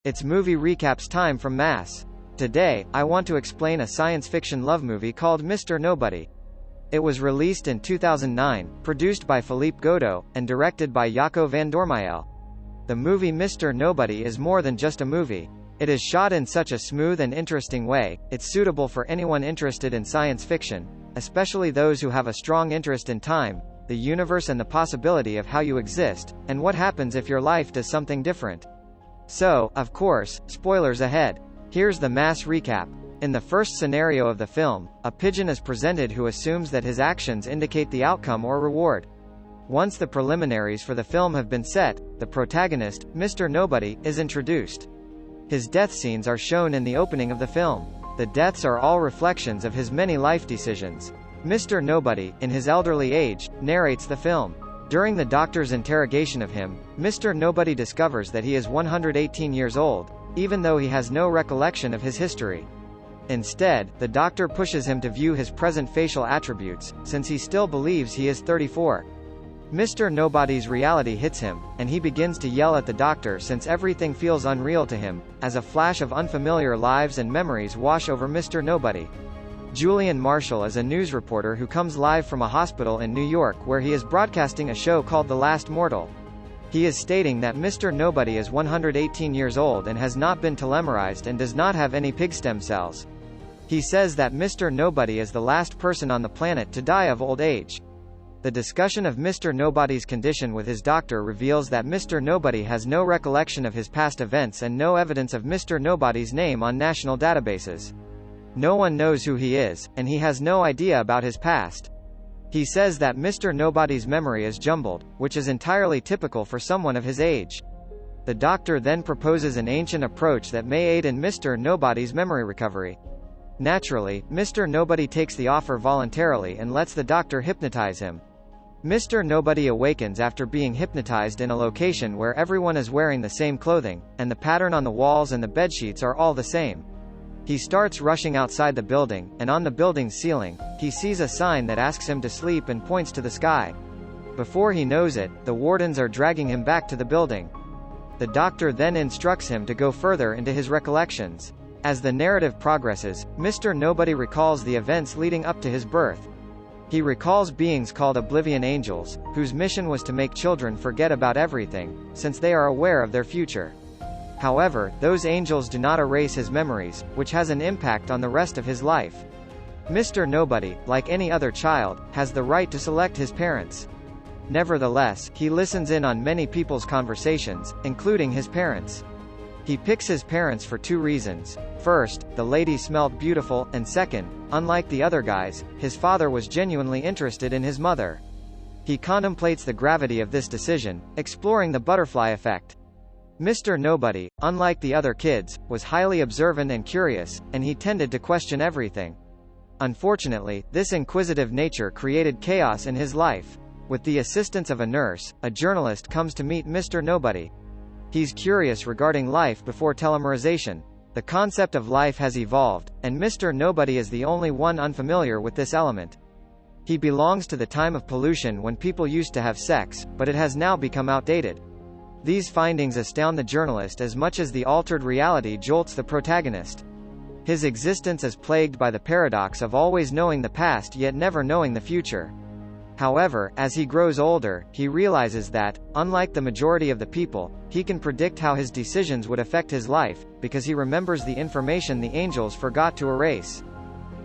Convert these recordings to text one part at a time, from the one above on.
It's movie recaps time from Mass. Today, I want to explain a science fiction love movie called Mr. Nobody. It was released in 2009, produced by Philippe Godeau, and directed by Jaco Van Dormael. The movie Mr. Nobody is more than just a movie. It is shot in such a smooth and interesting way, it's suitable for anyone interested in science fiction, especially those who have a strong interest in time, the universe and the possibility of how you exist, and what happens if your life does something different. So, of course, spoilers ahead. Here's the mass recap. In the first scenario of the film, a pigeon is presented who assumes that his actions indicate the outcome or reward. Once the preliminaries for the film have been set, the protagonist, Mr. Nobody, is introduced. His death scenes are shown in the opening of the film. The deaths are all reflections of his many life decisions. Mr. Nobody, in his elderly age, narrates the film. During the doctor's interrogation of him, Mr. Nobody discovers that he is 118 years old, even though he has no recollection of his history. Instead, the doctor pushes him to view his present facial attributes, since he still believes he is 34. Mr. Nobody's reality hits him, and he begins to yell at the doctor since everything feels unreal to him, as a flash of unfamiliar lives and memories wash over Mr. Nobody. Julian Marshall is a news reporter who comes live from a hospital in New York where he is broadcasting a show called The Last Mortal. He is stating that Mr. Nobody is 118 years old and has not been telemerized and does not have any pig stem cells. He says that Mr. Nobody is the last person on the planet to die of old age. The discussion of Mr. Nobody's condition with his doctor reveals that Mr. Nobody has no recollection of his past events and no evidence of Mr. Nobody's name on national databases. No one knows who he is, and he has no idea about his past. He says that Mr. Nobody's memory is jumbled, which is entirely typical for someone of his age. The doctor then proposes an ancient approach that may aid in Mr. Nobody's memory recovery. Naturally, Mr. Nobody takes the offer voluntarily and lets the doctor hypnotize him. Mr. Nobody awakens after being hypnotized in a location where everyone is wearing the same clothing, and the pattern on the walls and the bedsheets are all the same. He starts rushing outside the building, and on the building's ceiling, he sees a sign that asks him to sleep and points to the sky. Before he knows it, the wardens are dragging him back to the building. The doctor then instructs him to go further into his recollections. As the narrative progresses, Mr. Nobody recalls the events leading up to his birth. He recalls beings called Oblivion Angels, whose mission was to make children forget about everything, since they are aware of their future. However, those angels do not erase his memories, which has an impact on the rest of his life. Mr. Nobody, like any other child, has the right to select his parents. Nevertheless, he listens in on many people's conversations, including his parents. He picks his parents for two reasons. First, the lady smelled beautiful, and second, unlike the other guys, his father was genuinely interested in his mother. He contemplates the gravity of this decision, exploring the butterfly effect. Mr. Nobody, unlike the other kids, was highly observant and curious, and he tended to question everything. Unfortunately, this inquisitive nature created chaos in his life. With the assistance of a nurse, a journalist comes to meet Mr. Nobody. He's curious regarding life before telemerization. The concept of life has evolved, and Mr. Nobody is the only one unfamiliar with this element. He belongs to the time of pollution when people used to have sex, but it has now become outdated. These findings astound the journalist as much as the altered reality jolts the protagonist. His existence is plagued by the paradox of always knowing the past yet never knowing the future. However, as he grows older, he realizes that, unlike the majority of the people, he can predict how his decisions would affect his life, because he remembers the information the angels forgot to erase.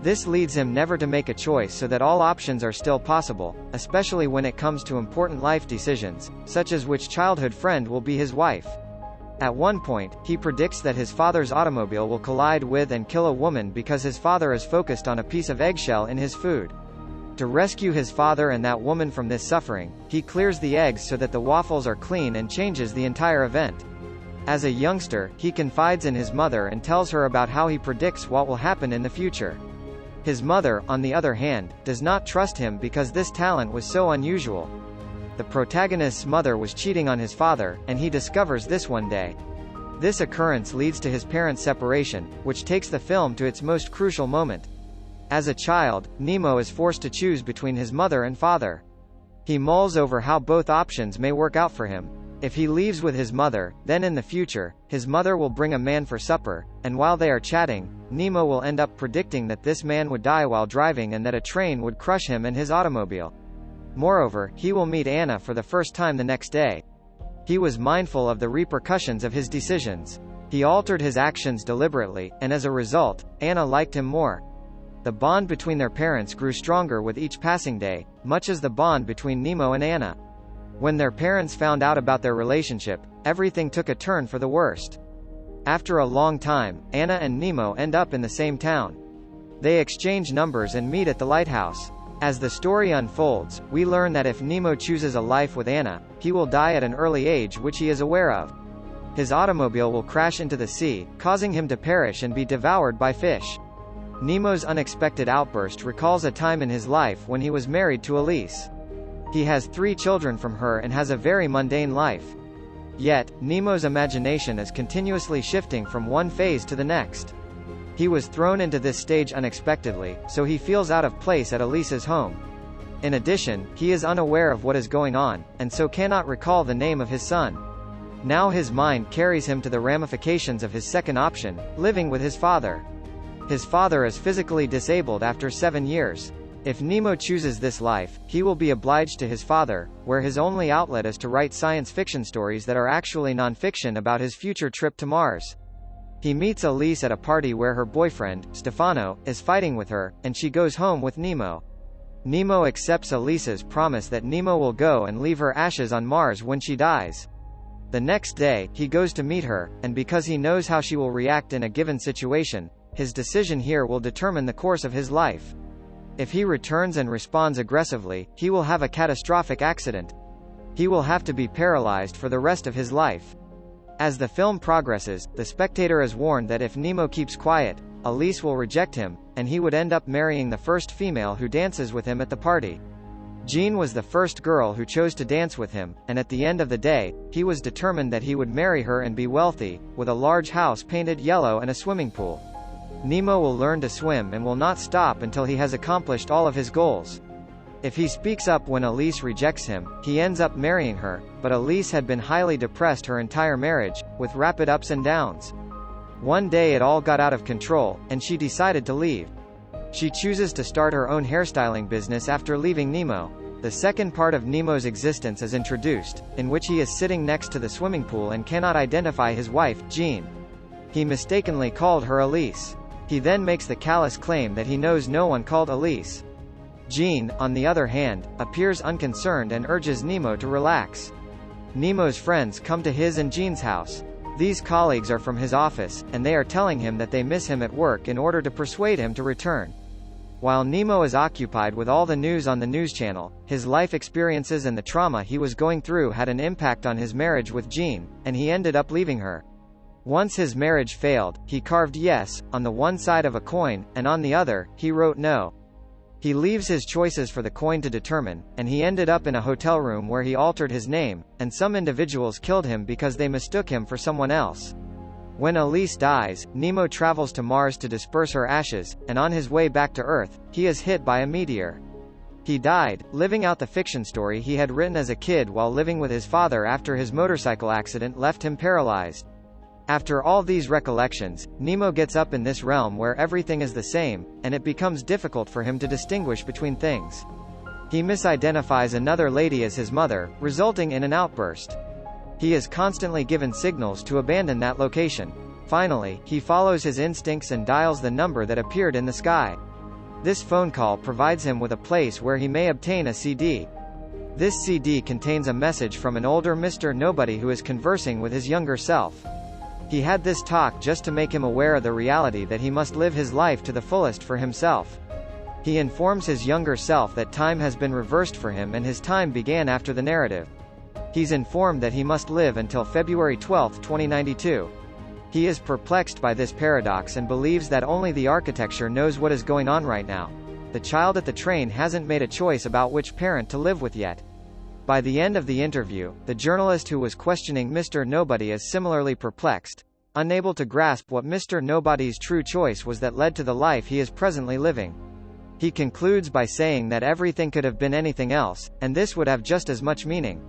This leads him never to make a choice so that all options are still possible, especially when it comes to important life decisions, such as which childhood friend will be his wife. At one point, he predicts that his father's automobile will collide with and kill a woman because his father is focused on a piece of eggshell in his food. To rescue his father and that woman from this suffering, he clears the eggs so that the waffles are clean and changes the entire event. As a youngster, he confides in his mother and tells her about how he predicts what will happen in the future. His mother, on the other hand, does not trust him because this talent was so unusual. The protagonist's mother was cheating on his father, and he discovers this one day. This occurrence leads to his parents' separation, which takes the film to its most crucial moment. As a child, Nemo is forced to choose between his mother and father. He mulls over how both options may work out for him. If he leaves with his mother, then in the future, his mother will bring a man for supper, and while they are chatting, Nemo will end up predicting that this man would die while driving and that a train would crush him and his automobile. Moreover, he will meet Anna for the first time the next day. He was mindful of the repercussions of his decisions. He altered his actions deliberately, and as a result, Anna liked him more. The bond between their parents grew stronger with each passing day, much as the bond between Nemo and Anna. When their parents found out about their relationship, everything took a turn for the worst. After a long time, Anna and Nemo end up in the same town. They exchange numbers and meet at the lighthouse. As the story unfolds, we learn that if Nemo chooses a life with Anna, he will die at an early age which he is aware of. His automobile will crash into the sea, causing him to perish and be devoured by fish. Nemo's unexpected outburst recalls a time in his life when he was married to Elise. He has 3 children from her and has a very mundane life. Yet, Nemo's imagination is continuously shifting from one phase to the next. He was thrown into this stage unexpectedly, so he feels out of place at Elise's home. In addition, he is unaware of what is going on, and so cannot recall the name of his son. Now his mind carries him to the ramifications of his second option, living with his father. His father is physically disabled after 7 years. If Nemo chooses this life, he will be obliged to his father, where his only outlet is to write science fiction stories that are actually non-fiction about his future trip to Mars. He meets Elise at a party where her boyfriend, Stefano, is fighting with her, and she goes home with Nemo. Nemo accepts Elise's promise that Nemo will go and leave her ashes on Mars when she dies. The next day, he goes to meet her, and because he knows how she will react in a given situation, his decision here will determine the course of his life. If he returns and responds aggressively, he will have a catastrophic accident. He will have to be paralyzed for the rest of his life. As the film progresses, the spectator is warned that if Nemo keeps quiet, Elise will reject him, and he would end up marrying the first female who dances with him at the party. Jean was the first girl who chose to dance with him, and at the end of the day, he was determined that he would marry her and be wealthy, with a large house painted yellow and a swimming pool. Nemo will learn to swim and will not stop until he has accomplished all of his goals. If he speaks up when Elise rejects him, he ends up marrying her, but Elise had been highly depressed her entire marriage, with rapid ups and downs. One day it all got out of control, and she decided to leave. She chooses to start her own hairstyling business after leaving Nemo. The second part of Nemo's existence is introduced, in which he is sitting next to the swimming pool and cannot identify his wife, Jean. He mistakenly called her Elise. He then makes the callous claim that he knows no one called Elise. Jean, on the other hand, appears unconcerned and urges Nemo to relax. Nemo's friends come to his and Jean's house. These colleagues are from his office, and they are telling him that they miss him at work in order to persuade him to return. While Nemo is occupied with all the news on the news channel, his life experiences and the trauma he was going through had an impact on his marriage with Jean, and he ended up leaving her. Once his marriage failed, he carved yes on the one side of a coin, and on the other, he wrote no. He leaves his choices for the coin to determine, and he ended up in a hotel room where he altered his name, and some individuals killed him because they mistook him for someone else. When Elise dies, Nemo travels to Mars to disperse her ashes, and on his way back to Earth, he is hit by a meteor. He died, living out the fiction story he had written as a kid while living with his father after his motorcycle accident left him paralyzed. After all these recollections, Nemo gets up in this realm where everything is the same, and it becomes difficult for him to distinguish between things. He misidentifies another lady as his mother, resulting in an outburst. He is constantly given signals to abandon that location. Finally, he follows his instincts and dials the number that appeared in the sky. This phone call provides him with a place where he may obtain a CD. This CD contains a message from an older Mr. Nobody who is conversing with his younger self. He had this talk just to make him aware of the reality that he must live his life to the fullest for himself. He informs his younger self that time has been reversed for him and his time began after the narrative. He's informed that he must live until February 12, 2092. He is perplexed by this paradox and believes that only the architecture knows what is going on right now. The child at the train hasn't made a choice about which parent to live with yet. By the end of the interview, the journalist who was questioning Mr. Nobody is similarly perplexed, unable to grasp what Mr. Nobody's true choice was that led to the life he is presently living. He concludes by saying that everything could have been anything else, and this would have just as much meaning.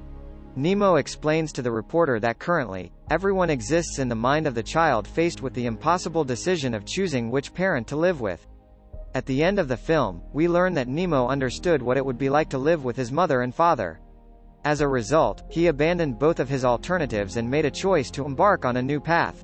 Nemo explains to the reporter that currently, everyone exists in the mind of the child faced with the impossible decision of choosing which parent to live with. At the end of the film, we learn that Nemo understood what it would be like to live with his mother and father. As a result, he abandoned both of his alternatives and made a choice to embark on a new path.